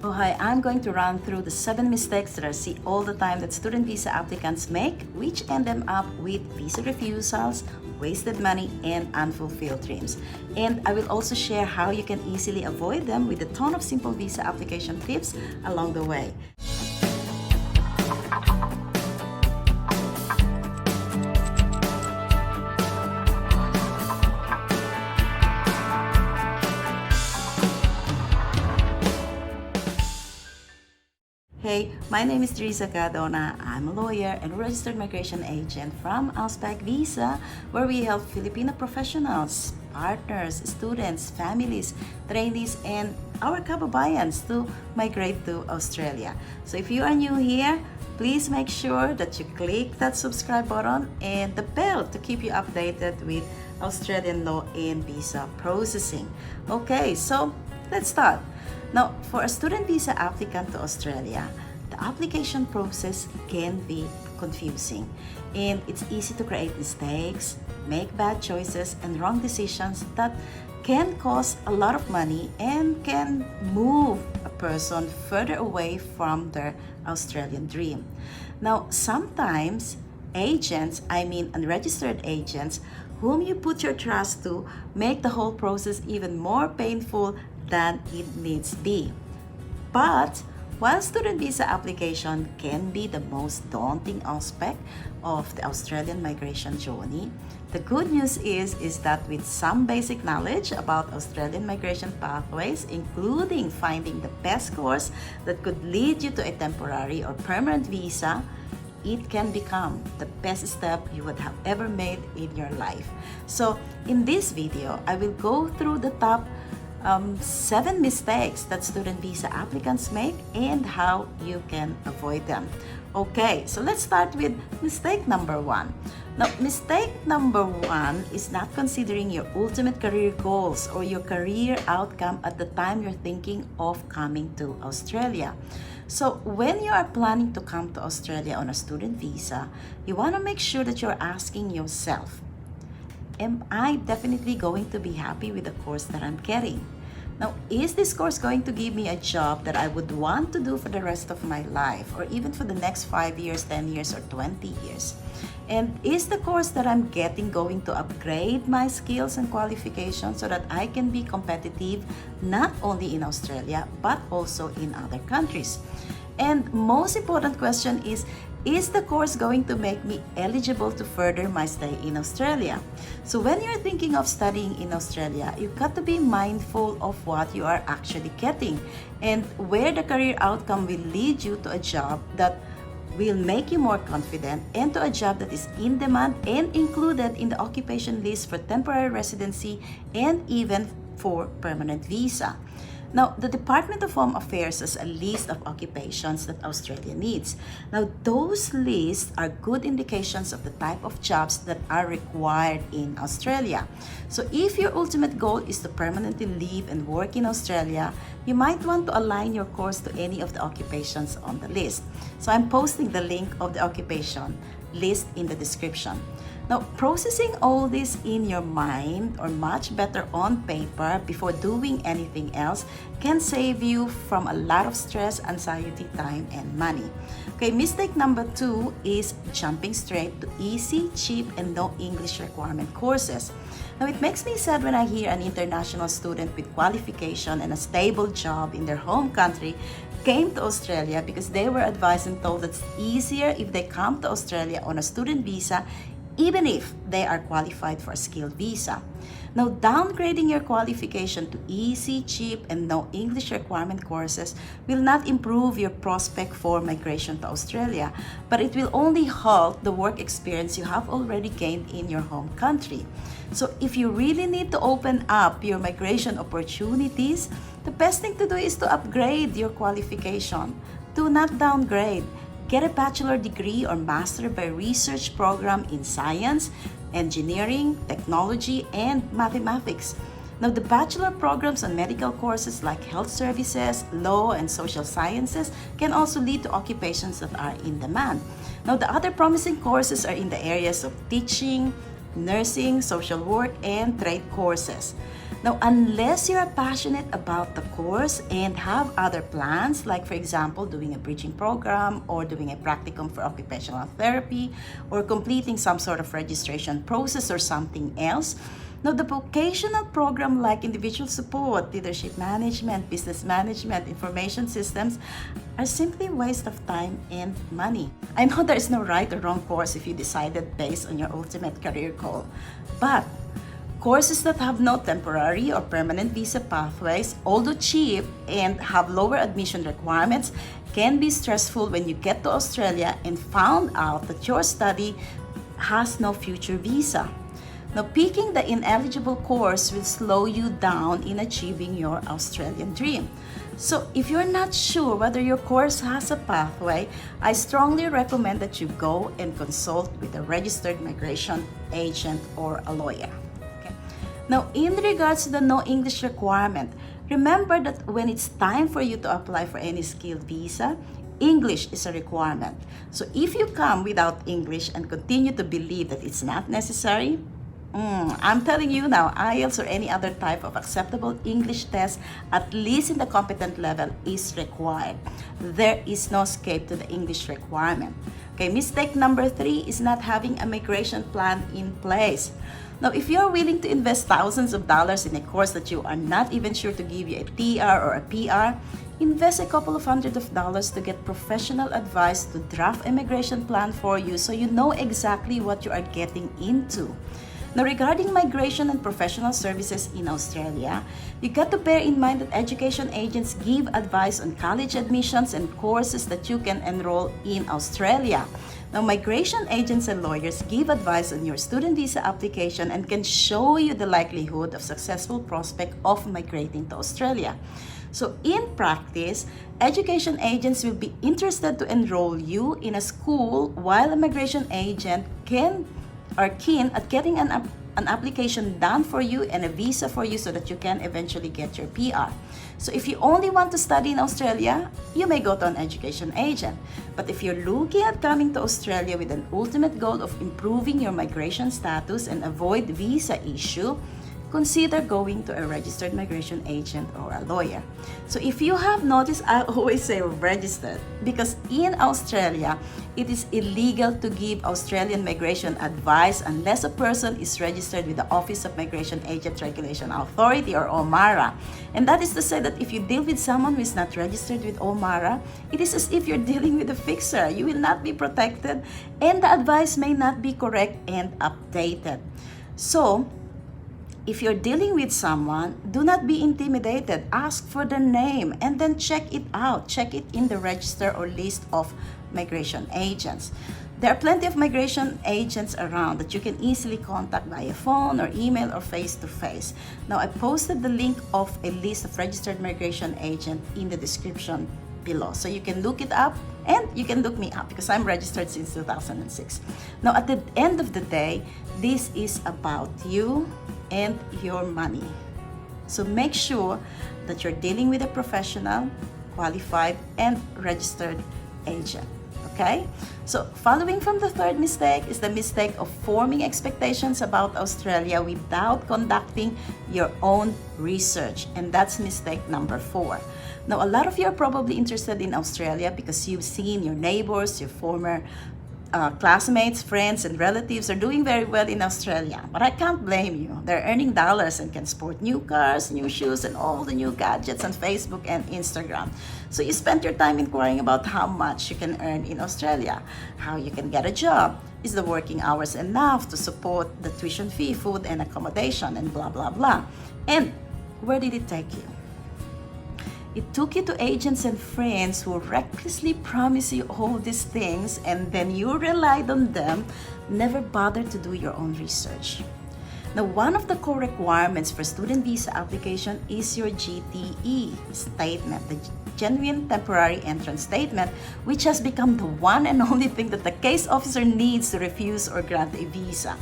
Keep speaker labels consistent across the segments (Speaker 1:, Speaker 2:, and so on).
Speaker 1: Oh, hi, I'm going to run through the 7 mistakes that I see all the time that student visa applicants make, which end them up with visa refusals, wasted money, and unfulfilled dreams. And I will also share how you can easily avoid them with a ton of simple visa application tips along the way. Hey, my name is Teresa Cardona. I'm a lawyer and registered migration agent from Ausback Visa, where we help Filipino professionals, partners, students, families, trainees, and our kababayans to migrate to Australia. So if you are new here, please make sure that you click that subscribe button and the bell to keep you updated with Australian law and visa processing. Okay, so let's start. Now, for a student visa applicant to Australia, the application process can be confusing, and it's easy to create mistakes, make bad choices, and wrong decisions that can cost a lot of money and can move a person further away from their Australian dream. Now, sometimes unregistered agents, whom you put your trust to, make the whole process even more painful than it needs be. But while student visa application can be the most daunting aspect of the Australian migration journey, the good news is that with some basic knowledge about Australian migration pathways, including finding the best course that could lead you to a temporary or permanent visa, it can become the best step you would have ever made in your life. So in this video, I will go through the top 7 mistakes that student visa applicants make and how you can avoid them. Okay, so let's start with mistake number 1. Now, mistake number 1 is not considering your ultimate career goals or your career outcome at the time you're thinking of coming to Australia. So when you are planning to come to Australia on a student visa, you want to make sure that you're asking yourself, am I definitely going to be happy with the course that I'm getting? Now, is this course going to give me a job that I would want to do for the rest of my life, or even for the next 5 years, 10 years, or 20 years? And is the course that I'm getting going to upgrade my skills and qualifications so that I can be competitive not only in Australia, but also in other countries? And most important question is the course going to make me eligible to further my stay in Australia? So when you're thinking of studying in Australia, you've got to be mindful of what you are actually getting and where the career outcome will lead you to a job that will make you more confident and to a job that is in demand and included in the occupation list for temporary residency and even for permanent visa. Now, the Department of Home Affairs has a list of occupations that Australia needs. Now, those lists are good indications of the type of jobs that are required in Australia. So if your ultimate goal is to permanently live and work in Australia, you might want to align your course to any of the occupations on the list. So I'm posting the link of the occupation list in the description. Now, processing all this in your mind or much better on paper before doing anything else can save you from a lot of stress, anxiety, time, and money. Okay, mistake number 2 is jumping straight to easy, cheap, and no English requirement courses. Now, it makes me sad when I hear an international student with qualification and a stable job in their home country came to Australia because they were advised and told that it's easier if they come to Australia on a student visa, even if they are qualified for a skilled visa. Now, downgrading your qualification to easy, cheap, and no English requirement courses will not improve your prospect for migration to Australia, but it will only halt the work experience you have already gained in your home country. So if you really need to open up your migration opportunities, the best thing to do is to upgrade your qualification. Do not downgrade. Get a bachelor degree or master by research program in science, engineering, technology, and mathematics. Now, the bachelor programs on medical courses like health services, law, and social sciences can also lead to occupations that are in demand. Now, the other promising courses are in the areas of teaching, nursing, social work, and trade courses. Now, unless you are passionate about the course and have other plans, like for example, doing a bridging program or doing a practicum for occupational therapy or completing some sort of registration process or something else, now the vocational program like individual support, leadership management, business management, information systems are simply a waste of time and money. I know there is no right or wrong course if you decided based on your ultimate career goal, but courses that have no temporary or permanent visa pathways, although cheap and have lower admission requirements, can be stressful when you get to Australia and found out that your study has no future visa. Now, picking the ineligible course will slow you down in achieving your Australian dream. So, if you're not sure whether your course has a pathway, I strongly recommend that you go and consult with a registered migration agent or a lawyer. Now, in regards to the no English requirement, remember that when it's time for you to apply for any skilled visa, English is a requirement. So if you come without English and continue to believe that it's not necessary, I'm telling you now, IELTS or any other type of acceptable English test, at least in the competent level, is required. There is no escape to the English requirement. Okay, mistake number 3 is not having a migration plan in place. Now, if you're willing to invest thousands of dollars in a course that you are not even sure to give you a TR or a PR, invest a couple of $100s to get professional advice to draft a migration plan for you so you know exactly what you are getting into. Now, regarding migration and professional services in Australia, you got to bear in mind that education agents give advice on college admissions and courses that you can enroll in Australia. Now, migration agents and lawyers give advice on your student visa application and can show you the likelihood of successful prospect of migrating to Australia. So in practice, education agents will be interested to enroll you in a school while a migration agent are keen at getting an application done for you and a visa for you so that you can eventually get your PR. So if you only want to study in Australia, you may go to an education agent. But if you're looking at coming to Australia with an ultimate goal of improving your migration status and avoid visa issue, consider going to a registered migration agent or a lawyer. So if you have noticed, I always say registered because in Australia, it is illegal to give Australian migration advice unless a person is registered with the Office of Migration Agent Regulation Authority or OMARA. And that is to say that if you deal with someone who is not registered with OMARA, it is as if you're dealing with a fixer. You will not be protected and the advice may not be correct and updated. So, if you're dealing with someone, do not be intimidated. Ask for the name and then check it out. Check it in the register or list of migration agents. There are plenty of migration agents around that you can easily contact via phone or email or face-to-face. Now, I posted the link of a list of registered migration agents in the description below. So you can look it up and you can look me up because I'm registered since 2006. Now, at the end of the day, this is about you and your money. So make sure that you're dealing with a professional, qualified, and registered agent. Okay? So following from the third mistake is the mistake of forming expectations about Australia without conducting your own research. And that's mistake number 4. Now, a lot of you are probably interested in Australia because you've seen your neighbors, your former classmates, friends, and relatives are doing very well in Australia. But I can't blame you. They're earning dollars and can sport new cars, new shoes, and all the new gadgets on Facebook and Instagram. So you spend your time inquiring about how much you can earn in Australia, how you can get a job. Is the working hours enough to support the tuition fee, food, and accommodation, and blah, blah, blah. And where did it take you? It took you to agents and friends who recklessly promise you all these things and then you relied on them, never bothered to do your own research. Now, one of the core requirements for student visa application is your GTE statement, the Genuine Temporary Entrance Statement, which has become the one and only thing that the case officer needs to refuse or grant a visa.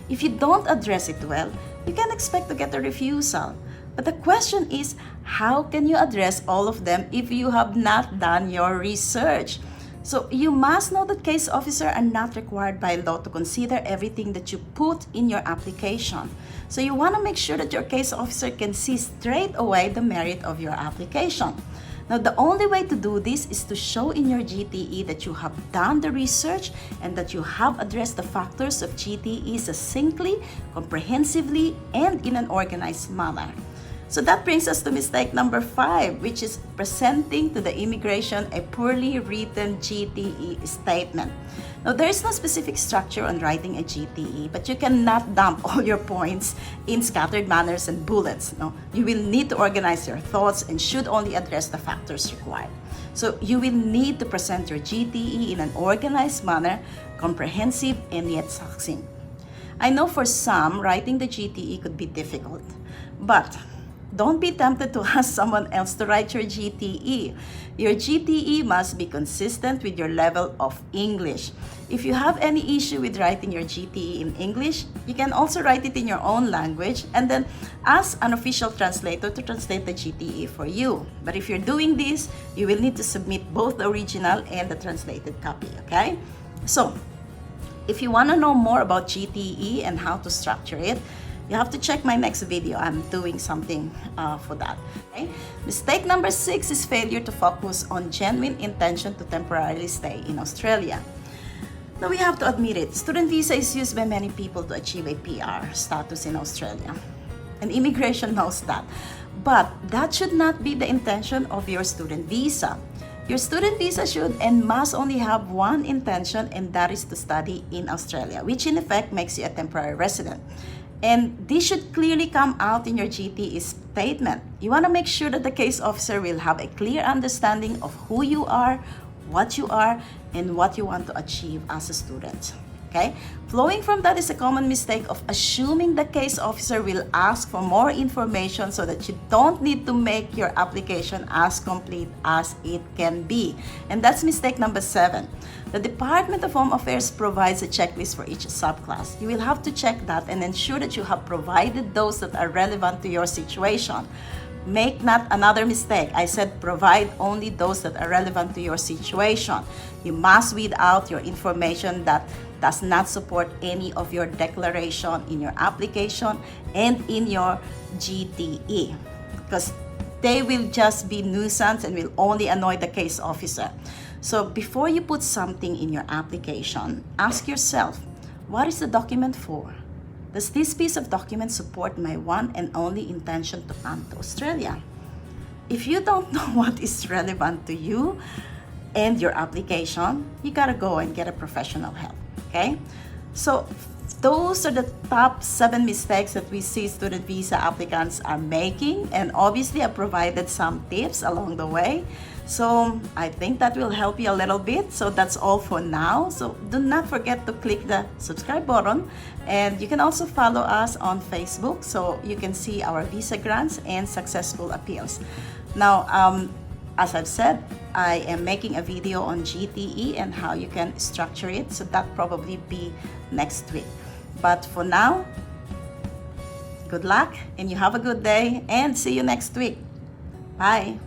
Speaker 1: If you don't address it well, you can expect to get a refusal. But the question is, how can you address all of them if you have not done your research? So you must know that case officers are not required by law to consider everything that you put in your application. So you want to make sure that your case officer can see straight away the merit of your application. Now, the only way to do this is to show in your GTE that you have done the research and that you have addressed the factors of GTE succinctly, comprehensively, and in an organized manner. So that brings us to mistake number 5, which is presenting to the immigration a poorly written GTE statement. Now, there is no specific structure on writing a GTE, but you cannot dump all your points in scattered manners and bullets. No? You will need to organize your thoughts and should only address the factors required. So you will need to present your GTE in an organized manner, comprehensive and yet succinct. I know for some, writing the GTE could be difficult, but don't be tempted to ask someone else to write your GTE. Your GTE must be consistent with your level of English. If you have any issue with writing your GTE in English, you can also write it in your own language and then ask an official translator to translate the GTE for you. But if you're doing this, you will need to submit both the original and the translated copy, okay? So, if you want to know more about GTE and how to structure it, you have to check my next video. I'm doing something for that. Okay? Mistake number 6 is failure to focus on genuine intention to temporarily stay in Australia. Now, we have to admit it. Student visa is used by many people to achieve a PR status in Australia. And immigration knows that. But that should not be the intention of your student visa. Your student visa should and must only have one intention, and that is to study in Australia, which in effect makes you a temporary resident. And this should clearly come out in your GTE statement. You want to make sure that the case officer will have a clear understanding of who you are, and what you want to achieve as a student. Okay? Flowing from that is a common mistake of assuming the case officer will ask for more information so that you don't need to make your application as complete as it can be. And that's mistake number 7. The Department of Home Affairs provides a checklist for each subclass. You will have to check that and ensure that you have provided those that are relevant to your situation. Make not another mistake. I said provide only those that are relevant to your situation. You must weed out your information that does not support any of your declaration in your application and in your GTE, because they will just be nuisance and will only annoy the case officer. So before you put something in your application, ask yourself, what is the document for? Does this piece of document support my one and only intention to come to Australia? If you don't know what is relevant to you and your application, you gotta go and get a professional help, okay? So those are the top 7 mistakes that we see student visa applicants are making, and obviously I provided some tips along the way. So I think that will help you a little bit. So that's all for now. So do not forget to click the subscribe button, and you can also follow us on Facebook so you can see our visa grants and successful appeals. Now, as I've said, I am making a video on GTE and how you can structure it. So that probably be next week. But for now, good luck and you have a good day, and see you next week. Bye.